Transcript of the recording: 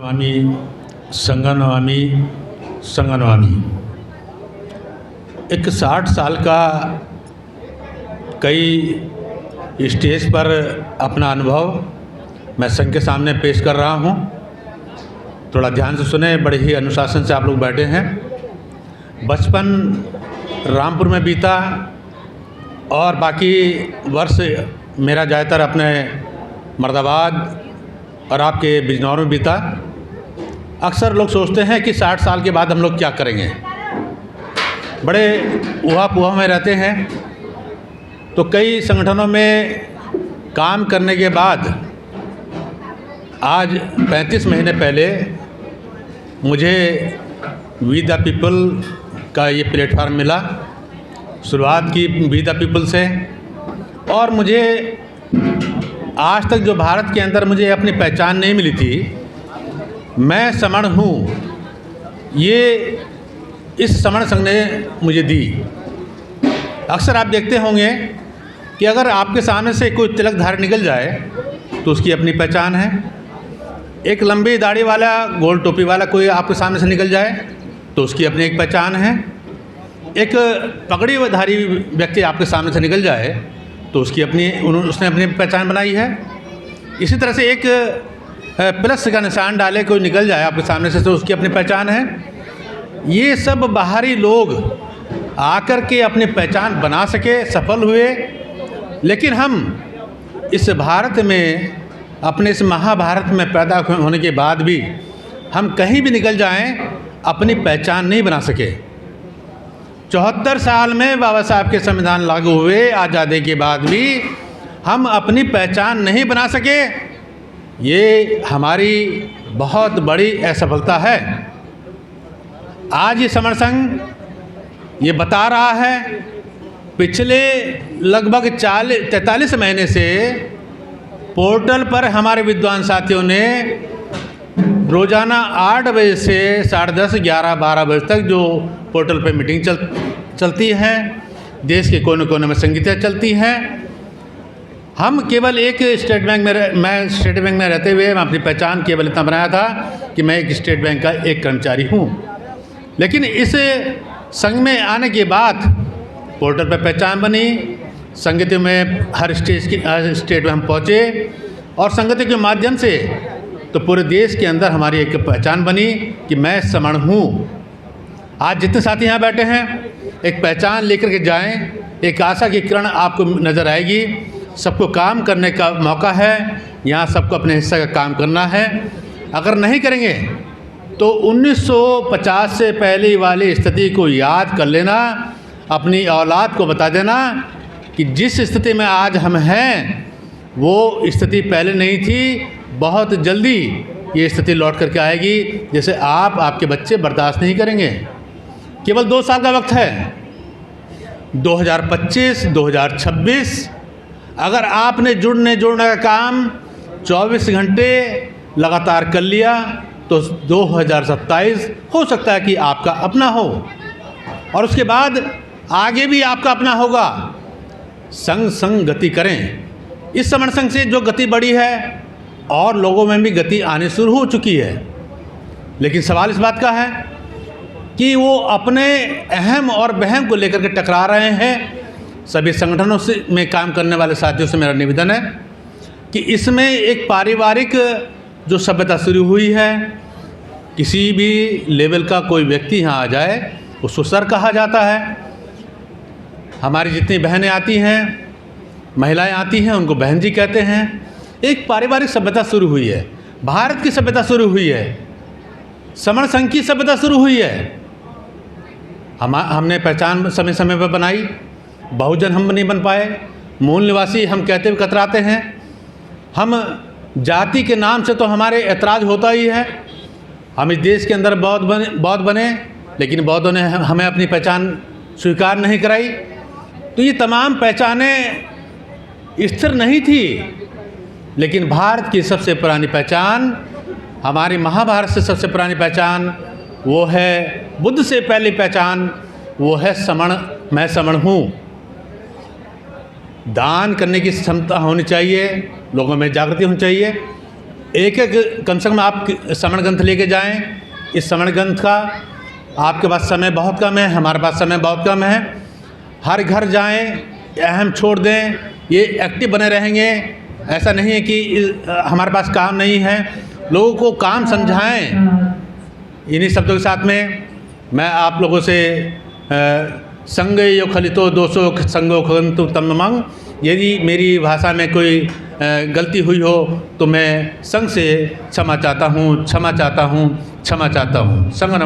नमामि संगनमामि संगनमामि। एक 60 साल का कई स्टेज पर अपना अनुभव मैं संघ के सामने पेश कर रहा हूँ। थोड़ा ध्यान से सुने, बड़े ही अनुशासन से आप लोग बैठे हैं। बचपन रामपुर में बीता और बाकी वर्ष मेरा ज़्यादातर अपने मर्दाबाद और आपके बिजनौर में बीता। अक्सर लोग सोचते हैं कि 60 साल के बाद हम लोग क्या करेंगे, बड़े ऊहा-पुहा में रहते हैं। तो कई संगठनों में काम करने के बाद आज 35 महीने पहले मुझे वी द पीपल का ये प्लेटफार्म मिला। शुरुआत की वी द पीपल से, और मुझे आज तक जो भारत के अंदर मुझे अपनी पहचान नहीं मिली थी, मैं समण हूँ, ये इस समण संघ ने मुझे दी। अक्सर आप देखते होंगे कि अगर आपके सामने से कोई तिलकधारी निकल जाए तो उसकी अपनी पहचान है। एक लंबी दाढ़ी वाला, गोल टोपी वाला कोई आपके सामने से निकल जाए तो उसकी अपनी एक पहचान है। एक पगड़ीधारी व्यक्ति आपके सामने से निकल जाए तो उसने अपनी पहचान बनाई है। इसी तरह से एक प्लस का निशान डाले कोई निकल जाए आपके सामने से तो उसकी अपनी पहचान है। ये सब बाहरी लोग आकर के अपनी पहचान बना सके, सफल हुए। लेकिन हम इस भारत में, अपने इस महाभारत में पैदा होने के बाद भी हम कहीं भी निकल जाएं, अपनी पहचान नहीं बना सके। 74 साल में बाबा साहब के संविधान लागू हुए, आज़ादी के बाद भी हम अपनी पहचान नहीं बना सके। ये हमारी बहुत बड़ी असफलता है। आज ये समण संघ ये बता रहा है, पिछले लगभग 43 महीने से पोर्टल पर हमारे विद्वान साथियों ने रोज़ाना 8 बजे से 10:30, 11, 12 बजे तक जो पोर्टल पर मीटिंग चलती है, देश के कोने कोने में संगीतें चलती हैं। हम केवल एक स्टेट बैंक में रहते हुए मैं अपनी पहचान केवल इतना बनाया था कि मैं एक स्टेट बैंक का एक कर्मचारी हूँ। लेकिन इस संघ में आने के बाद पोर्टल पर पहचान बनी, संगीतों में हर स्टेट में हम पहुँचे, और संगीतों के माध्यम से तो पूरे देश के अंदर हमारी एक पहचान बनी कि मैं समण हूँ। आज जितने साथी यहाँ बैठे हैं, एक पहचान लेकर के जाएं, एक आशा की किरण आपको नज़र आएगी। सबको काम करने का मौका है, यहाँ सबको अपने हिस्से का काम करना है। अगर नहीं करेंगे तो 1950 से पहले वाली स्थिति को याद कर लेना, अपनी औलाद को बता देना कि जिस स्थिति में आज हम हैं वो स्थिति पहले नहीं थी। बहुत जल्दी ये स्थिति लौट करके आएगी, जैसे आपके बच्चे बर्दाश्त नहीं करेंगे। केवल 2 साल का वक्त है, 2025, 2026। अगर आपने जुड़ने का काम 24 घंटे लगातार कर लिया तो 2027 हो सकता है कि आपका अपना हो, और उसके बाद आगे भी आपका अपना होगा। संग गति करें। इस समण संघ से जो गति बढ़ी है और लोगों में भी गति आनी शुरू हो चुकी है। लेकिन सवाल इस बात का है कि वो अपने अहम और वहम को लेकर के टकरा रहे हैं। सभी संगठनों से में काम करने वाले साथियों से मेरा निवेदन है कि इसमें एक पारिवारिक जो सभ्यता शुरू हुई है, किसी भी लेवल का कोई व्यक्ति यहाँ आ जाए उसको सर कहा जाता है। हमारी जितनी बहनें आती हैं, महिलाएं आती हैं, उनको बहन जी कहते हैं। एक पारिवारिक सभ्यता शुरू हुई है, भारत की सभ्यता शुरू हुई है, समण संघ की सभ्यता शुरू हुई है। हमने पहचान समय समय पर बनाई, बहुजन हम नहीं बन पाए, मूल निवासी हम कहते हुए कतराते हैं। हम जाति के नाम से तो हमारे ऐतराज़ होता ही है। हम इस देश के अंदर बौद्ध बने, लेकिन बौद्धों ने हमें अपनी पहचान स्वीकार नहीं कराई। तो ये तमाम पहचानें स्थिर नहीं थी, लेकिन भारत की सबसे पुरानी पहचान, हमारी महाभारत से सबसे पुरानी पहचान वो है, बुद्ध से पहली पहचान वो है समण, मैं समण हूँ। दान करने की क्षमता होनी चाहिए, लोगों में जागृति होनी चाहिए। एक एक कम से कम आप श्रवण ग्रंथ लेके जाएं। इस श्रवण ग्रंथ का आपके पास समय बहुत कम है, हमारे पास समय बहुत कम है। हर घर जाएं, अहम छोड़ दें, ये एक्टिव बने रहेंगे। ऐसा नहीं है कि हमारे पास काम नहीं है, लोगों को काम समझाएं। इन्हीं शब्दों के साथ में मैं आप लोगों से संगे यो खलितो दोषो संगो खंतु तममंग, यदि मेरी भाषा में कोई गलती हुई हो तो मैं संग से क्षमा चाहता हूँ, क्षमा चाहता हूँ, क्षमा चाहता हूँ। संग नमः।